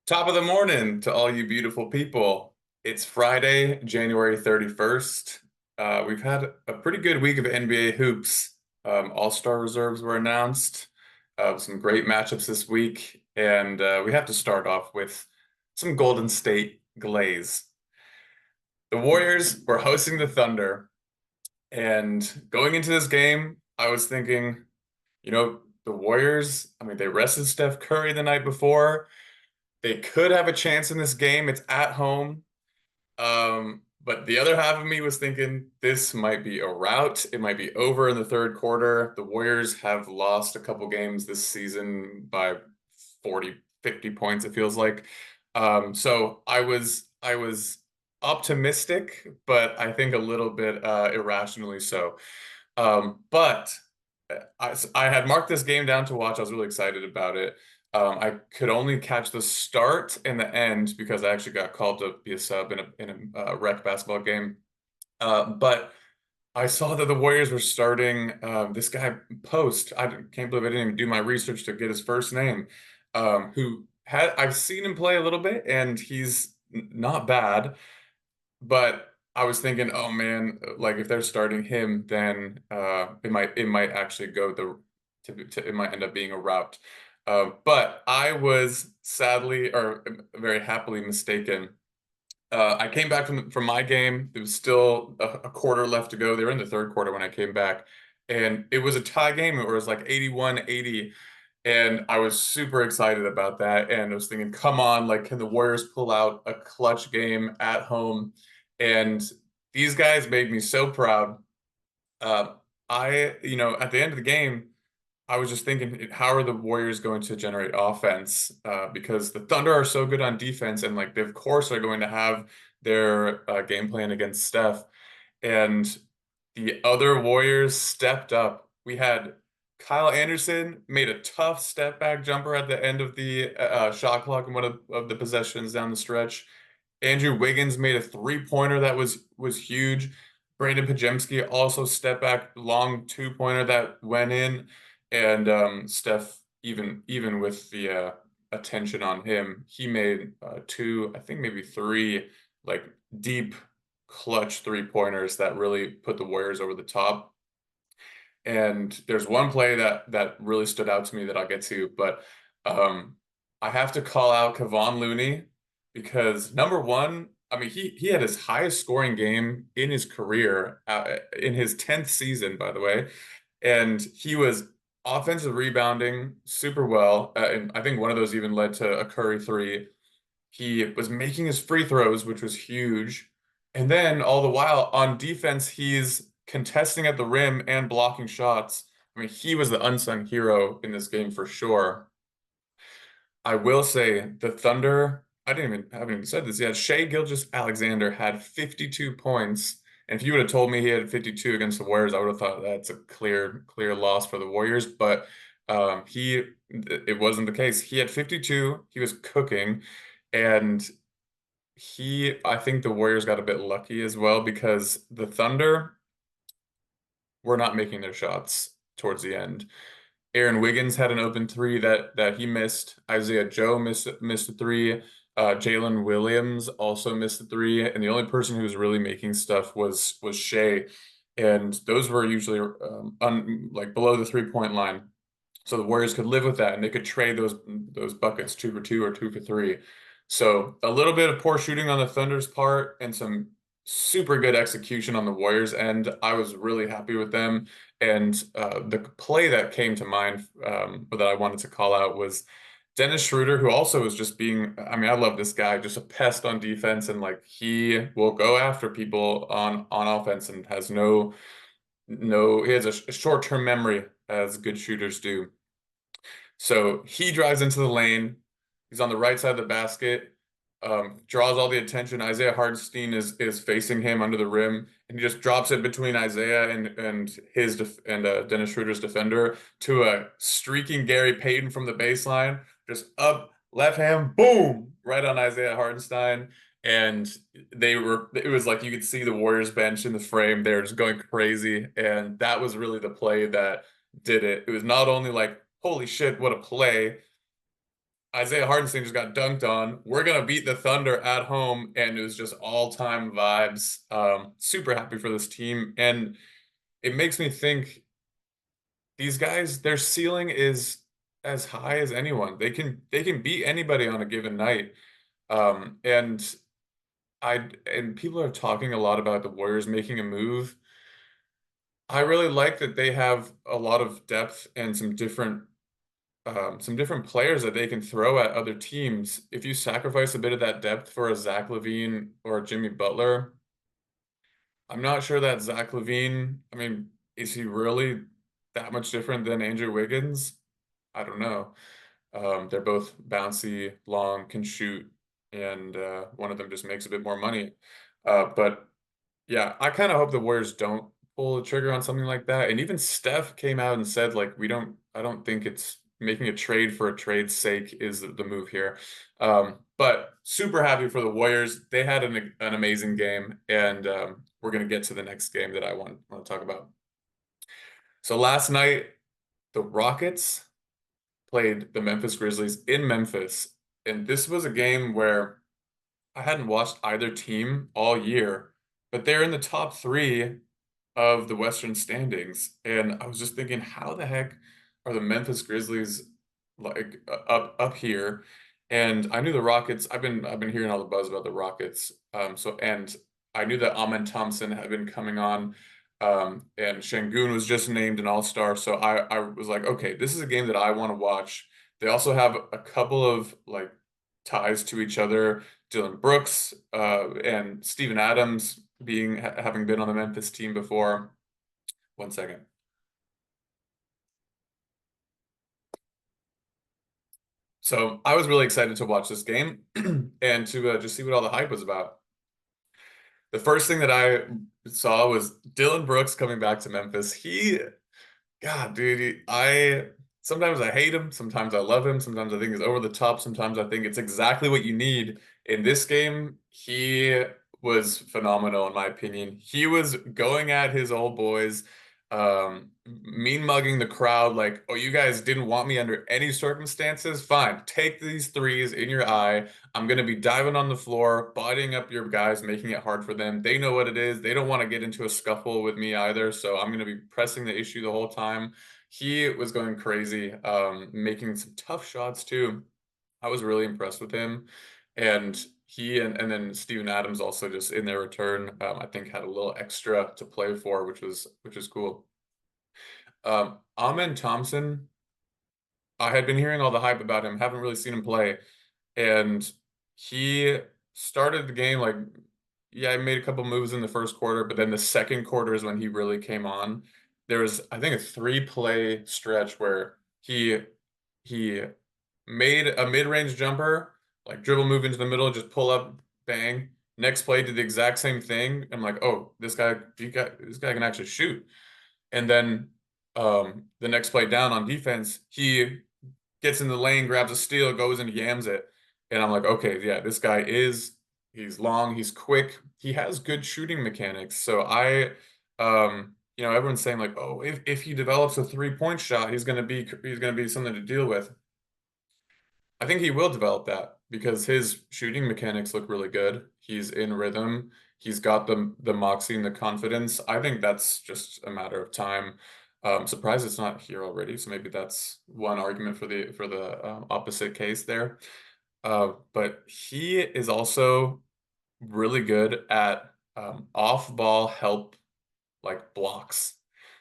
Top of the morning to all you beautiful people. It's Friday, January 31st. We've had a pretty good week of NBA hoops. All-star reserves were announced. Some great matchups this week. And we have to start off with some Golden State Glaze. The Warriors were hosting the Thunder. And going into this game, I was thinking, the Warriors, I mean, they rested Steph Curry the night before. They could have a chance in this game. It's at home. But the other half of me was thinking this might be a rout. It might be over in the third quarter. The Warriors have lost a couple games this season by 40, 50 points, it feels like. So I was optimistic, but I think a little bit irrationally so. But I had marked this game down to watch. I was really excited about it. I could only catch the start and the end because I actually got called to be a sub in a rec basketball game. But I saw that the Warriors were starting this guy Post. I can't believe I didn't even do my research to get his first name. Who had I've seen him play a little bit, and he's not bad. But I was thinking, oh man, like if they're starting him, then it might actually go it might end up being a rout. But I was sadly or very happily mistaken. I came back from my game. There was still a quarter left to go. They were in the third quarter when I came back, and it was a tie game. It was like 81-80, and I was super excited about that. And I was thinking, come on, like, can the Warriors pull out a clutch game at home? And these guys made me so proud. Uh, at the end of the game, I was just thinking, how are the Warriors going to generate offense? Because the Thunder are so good on defense, and like they of course are going to have their game plan against Steph. And the other Warriors stepped up. We had Kyle Anderson made a tough step back jumper at the end of the shot clock in one of the possessions down the stretch. Andrew Wiggins made a three-pointer that was huge. Brandon Pajemski also step back long two-pointer that went in, and Steph even with the attention on him, he made two, I think maybe three, like deep clutch three-pointers that really put the Warriors over the top. And there's one play that really stood out to me that I'll get to, but um, I have to call out Kevon Looney because number one, I mean he had his highest scoring game in his career in his 10th season, by the way, and he was offensive rebounding super well. And I think one of those even led to a Curry three. He was making his free throws, which was huge. And then all the while on defense, he's contesting at the rim and blocking shots. I mean, he was the unsung hero in this game for sure. I will say the Thunder, haven't even said this yet. Shea Gilgeous-Alexander had 52 points. And if you would have told me he had 52 against the Warriors, I would have thought that's a clear loss for the Warriors. But it wasn't the case. He had 52. He was cooking. And I think the Warriors got a bit lucky as well because the Thunder were not making their shots towards the end. Aaron Wiggins had an open three that he missed. Isaiah Joe missed a three. Jalen Williams also missed a three, and the only person who was really making stuff was Shea, and those were usually like below the 3-point line. So the Warriors could live with that, and they could trade those buckets 2 for 2 or 2 for 3. So a little bit of poor shooting on the Thunder's part and some super good execution on the Warriors end. I was really happy with them. And the play that came to mind, or that I wanted to call out, was Dennis Schroeder, who also was just being, I mean, I love this guy, just a pest on defense, and like he will go after people on offense and has he has a short-term memory as good shooters do. So he drives into the lane. He's on the right side of the basket, draws all the attention. Isaiah Hartenstein is facing him under the rim, and he just drops it between Isaiah and Dennis Schroeder's defender to a streaking Gary Payton from the baseline, just up left hand, boom, right on Isaiah Hartenstein. And it was like you could see the Warriors bench in the frame. They were just going crazy. And that was really the play that did it. It was not only like, holy shit, what a play. Isaiah Hartenstein just got dunked on. We're gonna beat the Thunder at home, and it was just all-time vibes. Super happy for this team, and it makes me think these guys, their ceiling is as high as anyone. They can beat anybody on a given night. And and people are talking a lot about the Warriors making a move. I really like that they have a lot of depth and some different players that they can throw at other teams. If you sacrifice a bit of that depth for a Zach LaVine or a Jimmy Butler, I'm not sure that Zach LaVine, I mean, is he really that much different than Andrew Wiggins? I don't know. They're both bouncy, long, can shoot, and one of them just makes a bit more money. But yeah, I kind of hope the Warriors don't pull the trigger on something like that. And even Steph came out and said, like, I don't think it's making a trade for a trade's sake is the move here. But super happy for the Warriors. They had an amazing game, and we're gonna get to the next game that I want to talk about. So last night, the Rockets played the Memphis Grizzlies in Memphis, and this was a game where I hadn't watched either team all year, but they're in the top three of the Western standings. And I was just thinking, how the heck are the Memphis Grizzlies like up here? And I knew the Rockets. I've been hearing all the buzz about the Rockets. And I knew that Amen Thompson had been coming on. And Şengün was just named an All-Star. So I was like, okay, this is a game that I want to watch. They also have a couple of like ties to each other. Dylan Brooks and Steven Adams having been on the Memphis team before. One second. So I was really excited to watch this game and to just see what all the hype was about. The first thing that I saw was Dylan Brooks coming back to Memphis. God, dude, I sometimes I hate him, sometimes I love him, sometimes I think he's over the top, sometimes I think it's exactly what you need. In this game, he was phenomenal in my opinion. He was going at his old boys, mean mugging the crowd like, "Oh, you guys didn't want me under any circumstances? Fine, take these threes in your eye. I'm gonna be diving on the floor, bodying up your guys, making it hard for them. They know what it is. They don't want to get into a scuffle with me either, so I'm gonna be pressing the issue the whole time." He was going crazy, making some tough shots too. I was really impressed with him, and and then Steven Adams also just in their return, I think had a little extra to play for, which was cool. Amen Thompson, I had been hearing all the hype about him, haven't really seen him play. And he started the game like, yeah, he made a couple moves in the first quarter, but then the second quarter is when he really came on. There was, I think, a three-play stretch where he made a mid-range jumper, like dribble move into the middle, just pull up, bang. Next play did the exact same thing. I'm like, oh, this guy can actually shoot. And then the next play down on defense, he gets in the lane, grabs a steal, goes and yams it. And I'm like, okay, yeah, he's long, he's quick, he has good shooting mechanics. So everyone's saying like, oh, if he develops a three-point shot, he's gonna be something to deal with. I think he will develop that because his shooting mechanics look really good. He's in rhythm. He's got the moxie and the confidence. I think that's just a matter of time. Surprised it's not here already. So maybe that's one argument for the opposite case there. But he is also really good at off-ball help like blocks.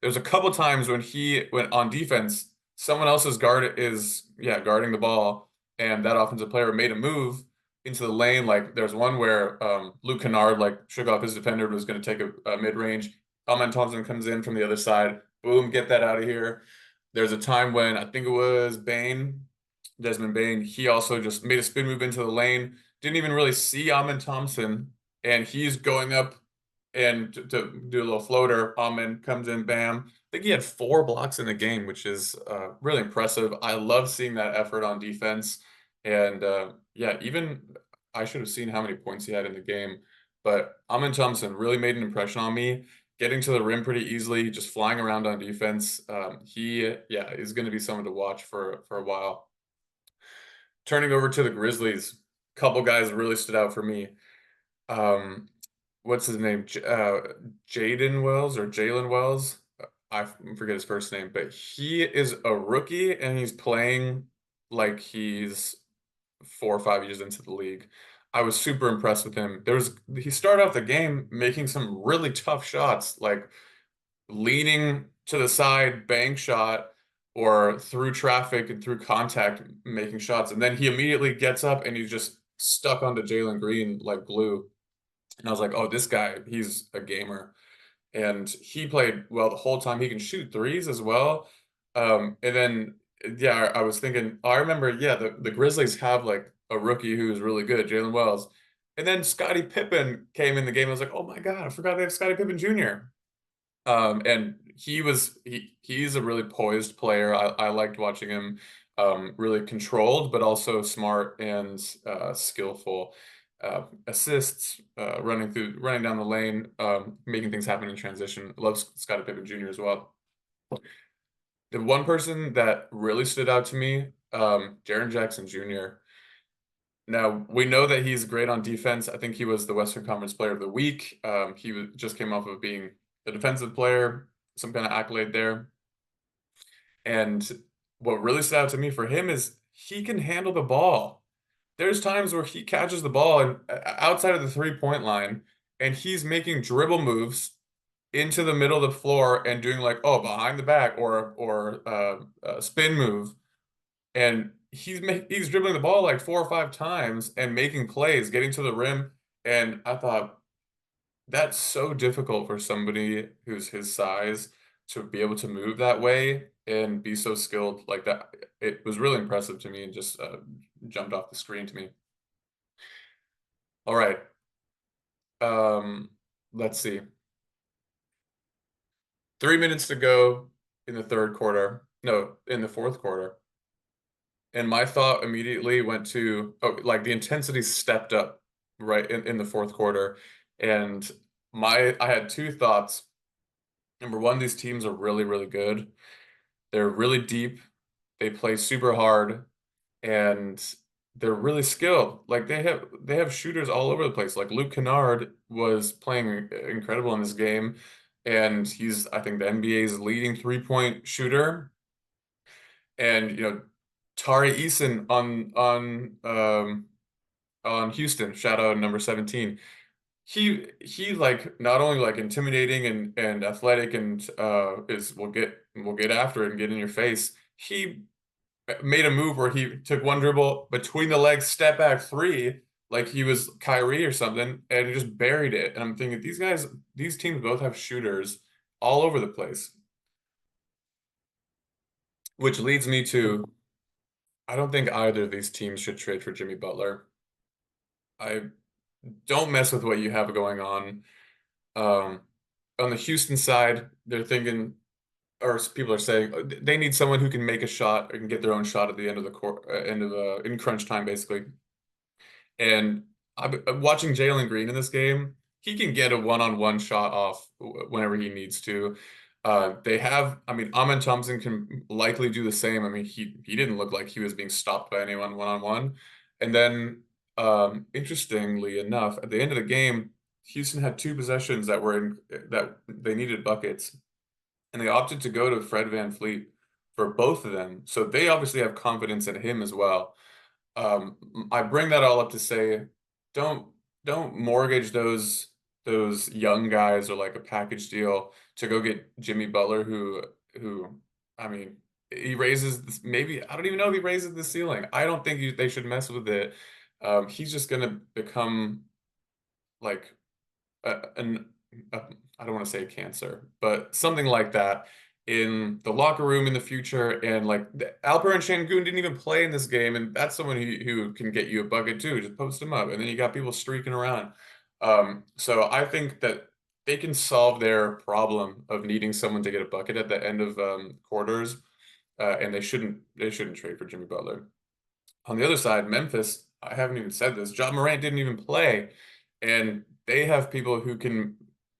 There's a couple times when he went on defense, someone else's guard is guarding the ball, and that offensive player made a move into the lane. Like there's one where Luke Kennard like shook off his defender and was going to take a mid-range. Amen Thompson comes in from the other side. Boom, get that out of here. There's a time when I think it was Desmond Bane. He also just made a spin move into the lane. Didn't even really see Amen Thompson, and he's going up and to do a little floater. Amen comes in, bam. I think he had 4 blocks in the game, which is really impressive. I love seeing that effort on defense. And yeah, even I should have seen how many points he had in the game. But Amen Thompson really made an impression on me, getting to the rim pretty easily, just flying around on defense. He is going to be someone to watch for a while. turning over to the Grizzlies, couple guys really stood out for me. Um, what's his name? Jaden Wells or Jalen Wells? I forget his first name, but he is a rookie and he's playing like he's 4 or 5 years into the league. I was super impressed with him. He started off the game making some really tough shots, like leaning to the side, bank shot, or through traffic and through contact, making shots. And then he immediately gets up and he's just stuck onto Jalen Green like glue. And I was like, oh, this guy, he's a gamer. And he played well the whole time. He can shoot threes as well. And then, yeah, I was thinking, I remember, yeah, the Grizzlies have like a rookie who's really good, Jalen Wells. And then Scottie Pippen came in the game. I was like, oh my God, I forgot they have Scottie Pippen Jr. And he's a really poised player. I liked watching him, really controlled, but also smart and skillful. Assists, running down the lane, making things happen in transition. Loves Scottie Pippen Jr. as well. The one person that really stood out to me, Jaren Jackson Jr. Now we know that he's great on defense. I think he was the Western Conference Player of the Week. Just came off of being the defensive player, some kind of accolade there. And what really stood out to me for him is he can handle the ball. There's times where he catches the ball and outside of the 3-point line, and he's making dribble moves into the middle of the floor and doing like, oh, behind the back or a spin move, and he's dribbling the ball like 4 or 5 times and making plays, getting to the rim. And I thought that's so difficult for somebody who's his size to be able to move that way and be so skilled like that. It was really impressive to me and just jumped off the screen to me. All right. Um, let's see. 3 minutes to go in the third quarter. No, in the fourth quarter. And my thought immediately went to, oh, like the intensity stepped up right in the fourth quarter. And I had two thoughts. Number one, these teams are really, really good. They're really deep. They play super hard and they're really skilled. Like they have shooters all over the place. Like Luke Kennard was playing incredible in this game, and he's I think the NBA's leading 3-point shooter. And Tari Eason on Houston, shout out number 17. He like not only like intimidating and athletic and is will get after it and get in your face. He made a move where he took one dribble between the legs, step back three, like he was Kyrie or something, and he just buried it. And I'm thinking these teams both have shooters all over the place, which leads me to I don't think either of these teams should trade for Jimmy Butler. I don't mess with what you have going on. Um, on the Houston side, they're thinking, or people are saying they need someone who can make a shot or can get their own shot at the end of the court, in crunch time, basically. And I'm watching Jalen Green in this game. He can get a one-on-one shot off whenever he needs to. I mean, Amen Thompson can likely do the same. I mean, he didn't look like he was being stopped by anyone one-on-one. And then, interestingly enough, at the end of the game, Houston had two possessions that they needed buckets, and they opted to go to Fred VanVleet for both of them. So they obviously have confidence in him as well. I bring that all up to say, don't don't mortgage those young guys or like a package deal to go get Jimmy Butler, who I mean, he raises maybe I don't even know if he raises the ceiling. I don't think they should mess with it. He's just gonna become like an I don't want to say cancer, but something like that in the locker room in the future. And like Alperen Şengün didn't even play in this game, and that's someone who can get you a bucket too. Just post him up, and then you got people streaking around. So I think that they can solve their problem of needing someone to get a bucket at the end of quarters, and they shouldn't trade for Jimmy Butler. On the other side, Memphis, I haven't even said this. John Morant didn't even play, and they have people who can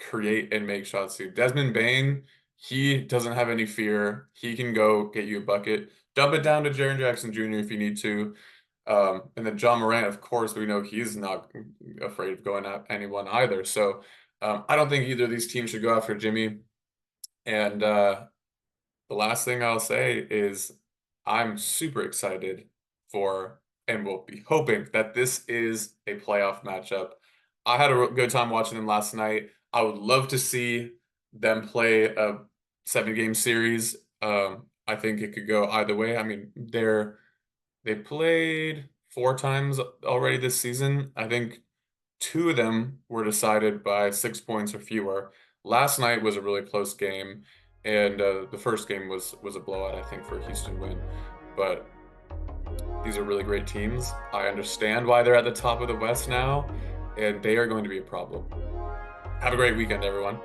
create and make shots too. Desmond Bane, he doesn't have any fear. He can go get you a bucket. Dump it down to Jaren Jackson Jr. if you need to. And then John Morant, of course, we know he's not afraid of going at anyone either. So I don't think either of these teams should go after Jimmy. And the last thing I'll say is I'm super excited for, and will be hoping that this is a playoff matchup. I had a good time watching them last night. I would love to see them play a 7-game series. I think it could go either way. I mean, they played 4 times already this season. I think 2 of them were decided by 6 points or fewer. Last night was a really close game, and the first game was a blowout, I think, for a Houston win. But these are really great teams. I understand why they're at the top of the West now, and they are going to be a problem. Have a great weekend, everyone.